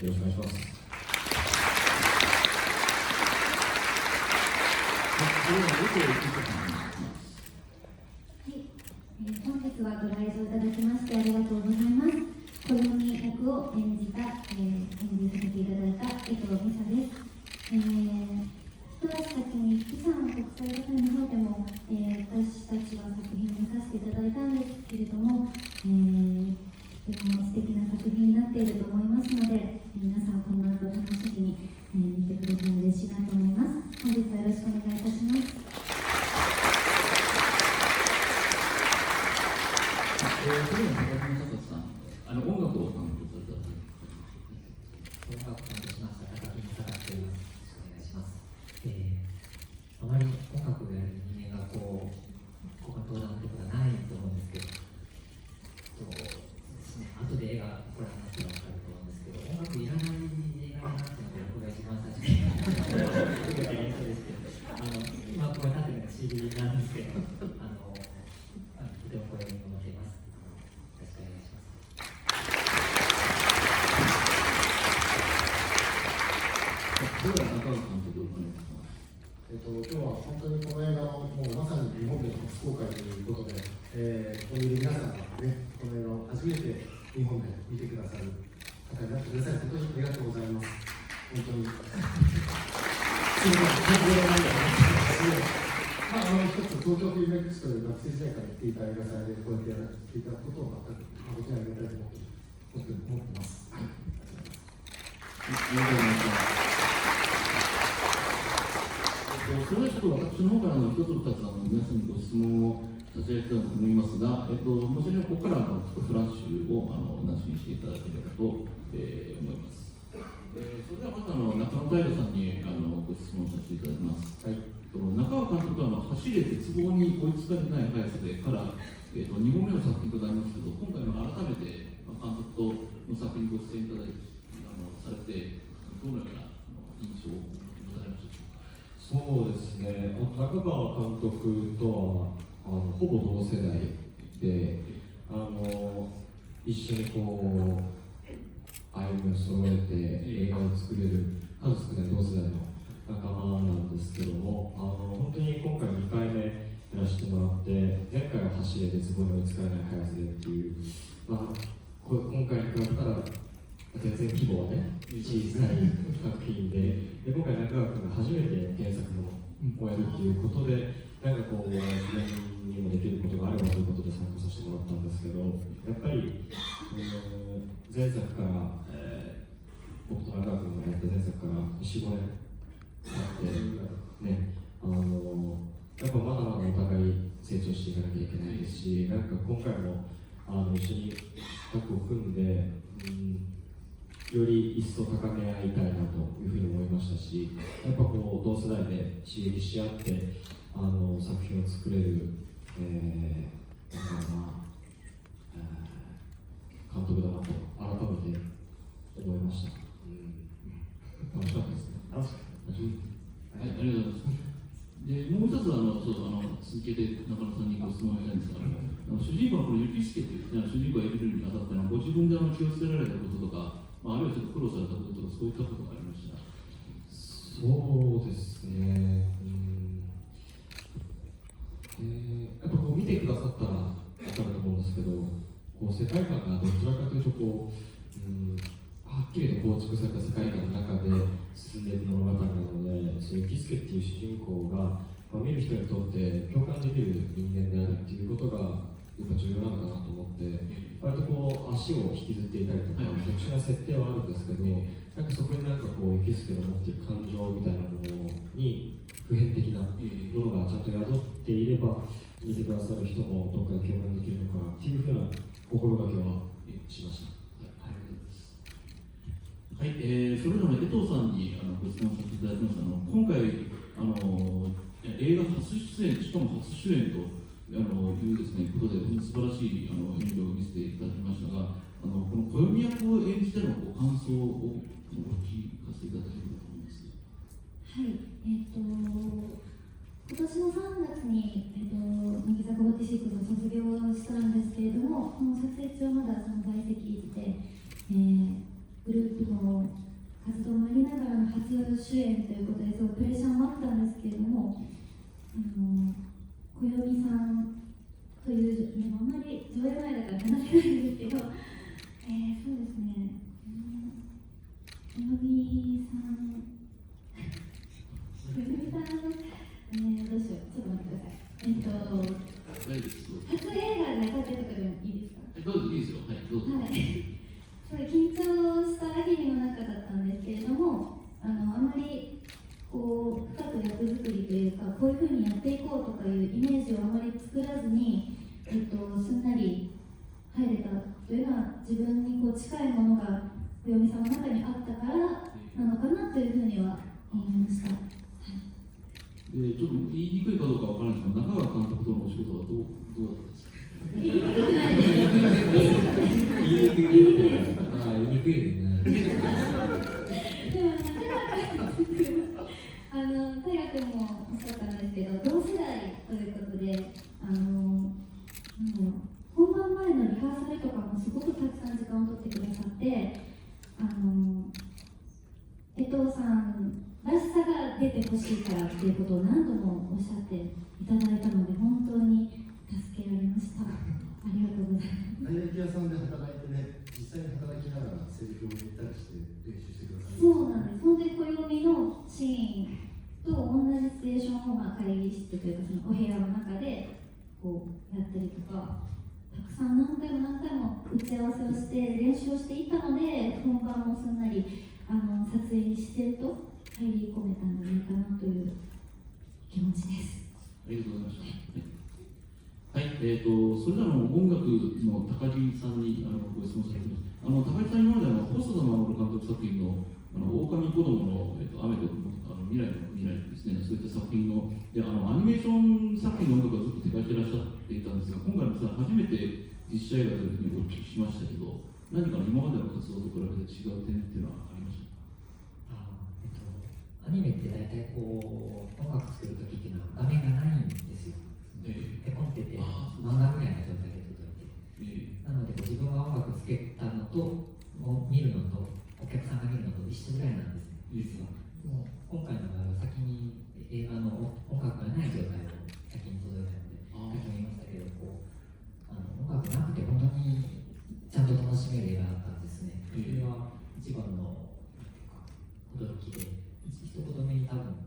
よろしくお願いします。本日はご来場いただきましてありがとうございます。小弓役を演じさせていただいた江藤美沙です。一足先に釜山国際映画祭の方でも、私たちは作品を見させていただいたんですけれども、とても素敵な作品になっていると思いますので、皆さんこの後楽しみに、見てくれたら嬉しいなと思います。本日はよろしくお願いいたします。それでは高木正さん、音楽を担当された音楽を担当しました高木正と言います。お願いします。あまり音楽をやる人間がここが登壇ってことはないと思うんですけど、後で映画ご覧になったら分かると思うんですけど、音楽いらない映画になってのが僕が一番最初に受けた印象ですけど、今これなってるのが不思議なんですけど、とてもこれに思っています。よろしくお願いします。それでは中川監督お願いします。今日は本当にこの映画のもうまさに日本で初公開ということで、こういう皆さんがね、この映画を初めて日本で見てくださる方になってくださることにありがとうございます。本当に。一つ東京フィルメックスという学生時代からやっていた映画祭でこうやってやらせていただくことを全く誠にありがたいと思ってます。はい。ありがとうございます。それではちょっと私の方から一つ二つ皆さんにご質問を差し上げたいと思いますが、もしここからフラッシュをなしにしていただければと、思います。それではまず中野大河さんにご質問させていただきます。はい、中川監督は走れ鉄棒に追いつかれない速さでから、2本目の作品となりますけど、今回改めて監督との作品にご出演いただいてされて、どのような印象をございましたでしょうか。そうですね、中川監督とはほぼ同世代で、一緒にこう歩みを揃えて映画を作れる数少ない同世代の仲間なんですけども、本当に今回2回目やらせてもらって、前回は走れ鉄棒に追いつかれない速さでっていう、今回に比べたら全然規模はね、小さい作品で、今回中川君が初めて原作をやるっていうことで、なんかこう、自分にもできることがあればということで参加させてもらったんですけど、やっぱり、前作から、僕と中川君がやった前作から4、5年経ってね、やっぱまだまだお互い成長していかなきゃいけないですし、なんか今回も一緒にタッグを組んで、より一層高め合いたいなというふうに思いましたし、やっぱこう同世代で刺激し合って作品を作れる、監督だなと改めて思いました。楽しかったですね。楽しかった。はい、ありがとうございます。で、もう一つ続けて中野さんにご質問をしたいんですが、主人公のこの雪助という主人公が演じるにあたってご自分で気をつけられたこととか、あるいはちょっと苦労されたこととか、そういったことがありました。そうですね。やっぱこう見てくださったら分かると思うんですけど、こう世界観がどちらかというとこう、はっきりと構築された世界観の中で進んでいく物語なので、そういうキスケっていう主人公が、見る人にとって共感できる人間であるっていうことがやっぱ重要なのかなと思って、割とこう足を引きずっていたりとか、特殊な設定はあるんですけど、なんかそこになんかこうキスケの持っている感情みたいなものに普遍的なものがちゃんと宿っていれば、見てくださる人もどっかで共感できるのかなっていうふうな心がけはしました。はい、それでは江藤さんにご質問させていただきました。今回映画初出演、しかも初主演というですね、ことで素晴らしい演技を見せていただきましたが、この暦役を演じての感想をお聞かせていただければと思います。はい、今年の3月に、乃木坂46を卒業したんですけれども、この撮影中はまだ在籍で、グループの活動もありながらの初主演ということですごくプレッシャーもあったんですけれども、小読さんという、あんまり上映前だから話せないんですけど、そうですね、小読さん、どうしよう、ちょっと待ってください。大丈夫です。初映画で中でとかでもいいですか？どうぞ、いいですよ。はい、どうぞ。はい、すごい緊張した日々の中だったんですけれども、あまりこう深く役作りというか、こういうふうにやっていこうとかいうイメージをあまり作らずに、すんなり入れたというのは、自分にこう近いものが小読さんの中にあったからなのかなというふうには思いました。ちょっと言いにくいかどうかわからないですけど、中川監督とのお仕事はどうだったんですか？言いにくくないです。言いにくいですね。でも大学もおっしゃったんですけど、同世代ということで、本番前のリハーサルとかもすごくたくさん時間を取ってくださって、江藤さんらしさが出てほしいからっていうことを何度もおっしゃっていただいたので、本当に助けられました。ありがとうございます。たい焼き屋さんで働いてね、実際に働きながらセリフを言ったりして練習してください。そうなんです。本当に暦のシーンと同じシチュエーションを会議室というか、そのお部屋の中でこうやったりとか、たくさん何回も打ち合わせをして練習をしていたので、本番もすんなり撮影に自然と入り込めたんじゃないかなという気持ちです。ありがとうございました。はい、それでは音楽の高木さんにご質問させています。高木さん、今まで細田守監督作品の狼子供の、雨と未来ですね、そういった作品のでアニメーション作品の音楽をずっと手掛けていらっしゃっていたんですが、今回の初めて実写映画というふうにお聞きしましたけど、何か今までの活動と比べて違う点っていうのはありましたか？アニメって大体こう音楽作るときっていうのは画面がないんですよ。でコンテって漫画みたいな状態で届いて、なので自分が音楽つけたのと見るのとお客さんが見るのと一緒ぐらいなんですよ。もう今回の場合は先に映画の音楽がない状態を先に届いたので、先に言いましたけど、音楽なくて本当にちゃんと楽しめる映画だったんですね。それは一番の驚きで、一言目に多分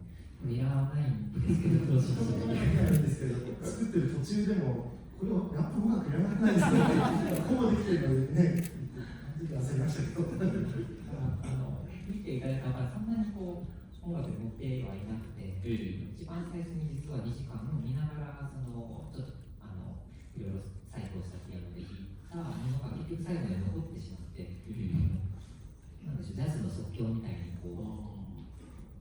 いらないんですけど、どうしますか？ないんですけど、作ってる途中でも、これはやっぱ音楽いらなくないですかね。こうできてるのにね、焦りましたけど。見ていただいたから、そんなにこう音楽に持ってはいなくて、一番最初に実は2時間見ながら、ちょっといろいろ再考したピアノで弾いたものが結局最後に残ってしまって、なんでしょう、ジャズの即興みたいにこう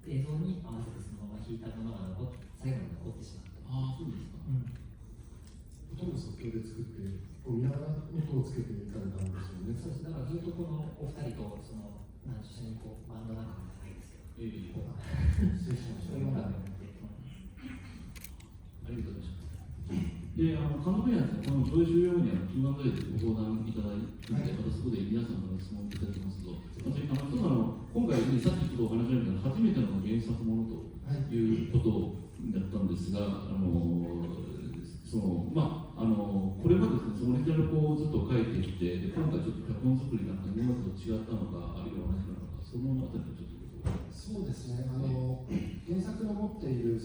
映像に合わせてそのまま弾いたものが最後に残ってしまった。そうですか。ほとんど即興で作って、見ながら音をつけていかれたんですよね。そうです。だからずっとこのお二人と一緒にこうバンド仲間じゃないですけど、失礼しました。そういう音楽を持ってありがとうございました。で、監督にはですね、この上映終了後にQ&A でご相談いただいて、またそこで皆さんから質問いただきますと、一つ今回、さっきちょっとお話しあるように、初めての原作ものということだったんですが、これまでですね、オリジナルをずっと書いてきて、で今回ちょっと脚本作りなんか今までと違ったのか、あるいは同じなのか、そのあたりのちょっとそうですね、原作の持っている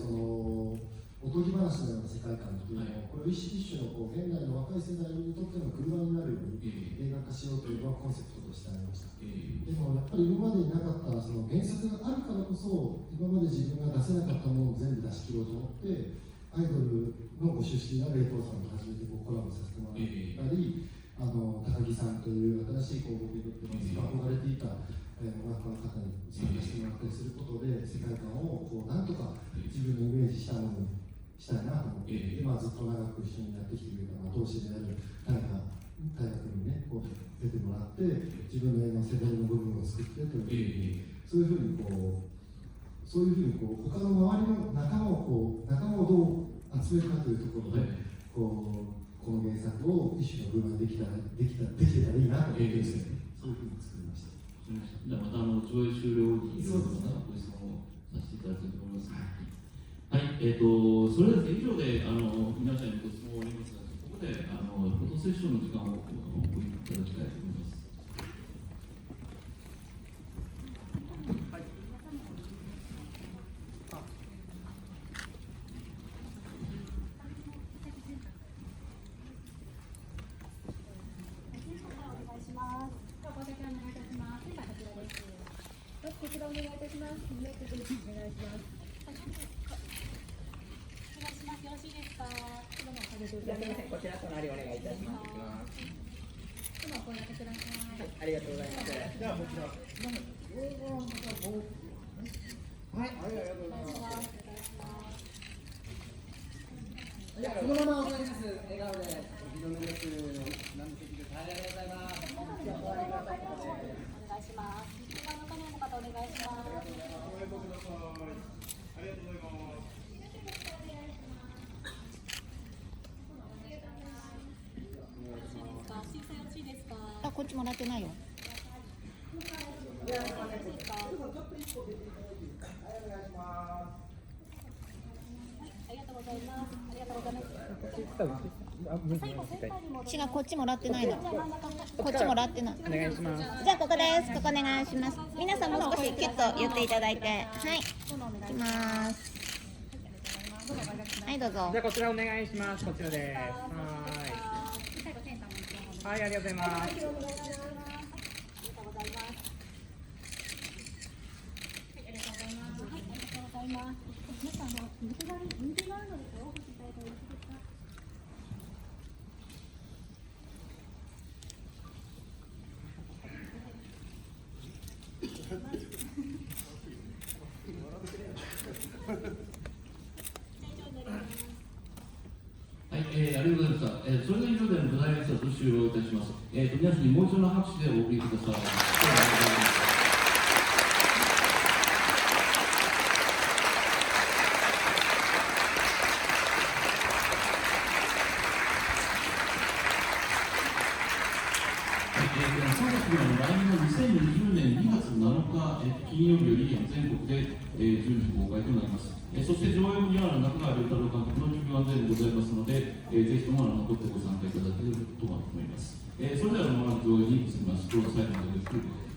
おとぎ話のような世界観というのを、これを一種一種の現代の若い世代にとっての車になるように映画化しようというのがコンセプトとしてありました。でもやっぱり今までになかった原作があるからこそ、今まで自分が出せなかったものを全部出し切ろうと思って、アイドルのご出身の冷凍さんと初めてコラボさせてもらったり、高木さんという新しい僕にとって憧れていた音楽家の方に参加してもらったりすることで、世界観をなんとか自分のイメージしたものにしたいなと思って、ずっと長く一緒にやってきてくれた同志である大学にね、出てもらって、自分の映画の世代の部分を作ってという、そういうふうに他の周りの仲間をどう集めるかというところで、この原作を一種の部分ができてたらいいなと思って、そういうふうに作りました。じゃあまた上映終了にまたご質問をさせていただきたいと思います。はい、それで以上で皆さんにご質問をありますが、ここでフォトセッションの時間をごいただきたいと思います。こちらお願いいたします。お願いします。お願いします。よろしいですか。じゃあすみません、こちら隣お願いいたします。今お声掛けください。ありがとうございます。じゃあこちらはい、ありがとうございます。じゃあそのままお願いします。笑顔でお披露目です。何ででありがとうございます。お願いします。他のカメラの方お願いします。審査よろしいですか。あ、こっちもらってないよ。ありがとうございます。ありがとうございます。最後センターに戻り違う、こっちもらってないの。こっちもらってない。お願いします。じゃあここです。ここお願いします。皆さんもう少しキュッと言っていただいて、はい。いきます。はい、どうぞじ。ゃあこちらお願いします。こちらです。はい、ありがとうございます。ありがとうございます。ありがとうございます。ありがとうございます。はい、ありがとうございます。皆さん人気があるのでお越しいただいてよろしいですか。はい、ありがとうございました。それでは以上でございましたと終了いたします。皆さんにもう一度の拍手でお送りください。3月には来年の2020年2月7日、金曜日より全国で順次公開となります。そして上映後には中川亮太郎監督の授業案内でございますので、ぜひとも残ってご参加いただければと思います。それではまもなく上映に移ります。どうぞ最後までよろしくお願いします。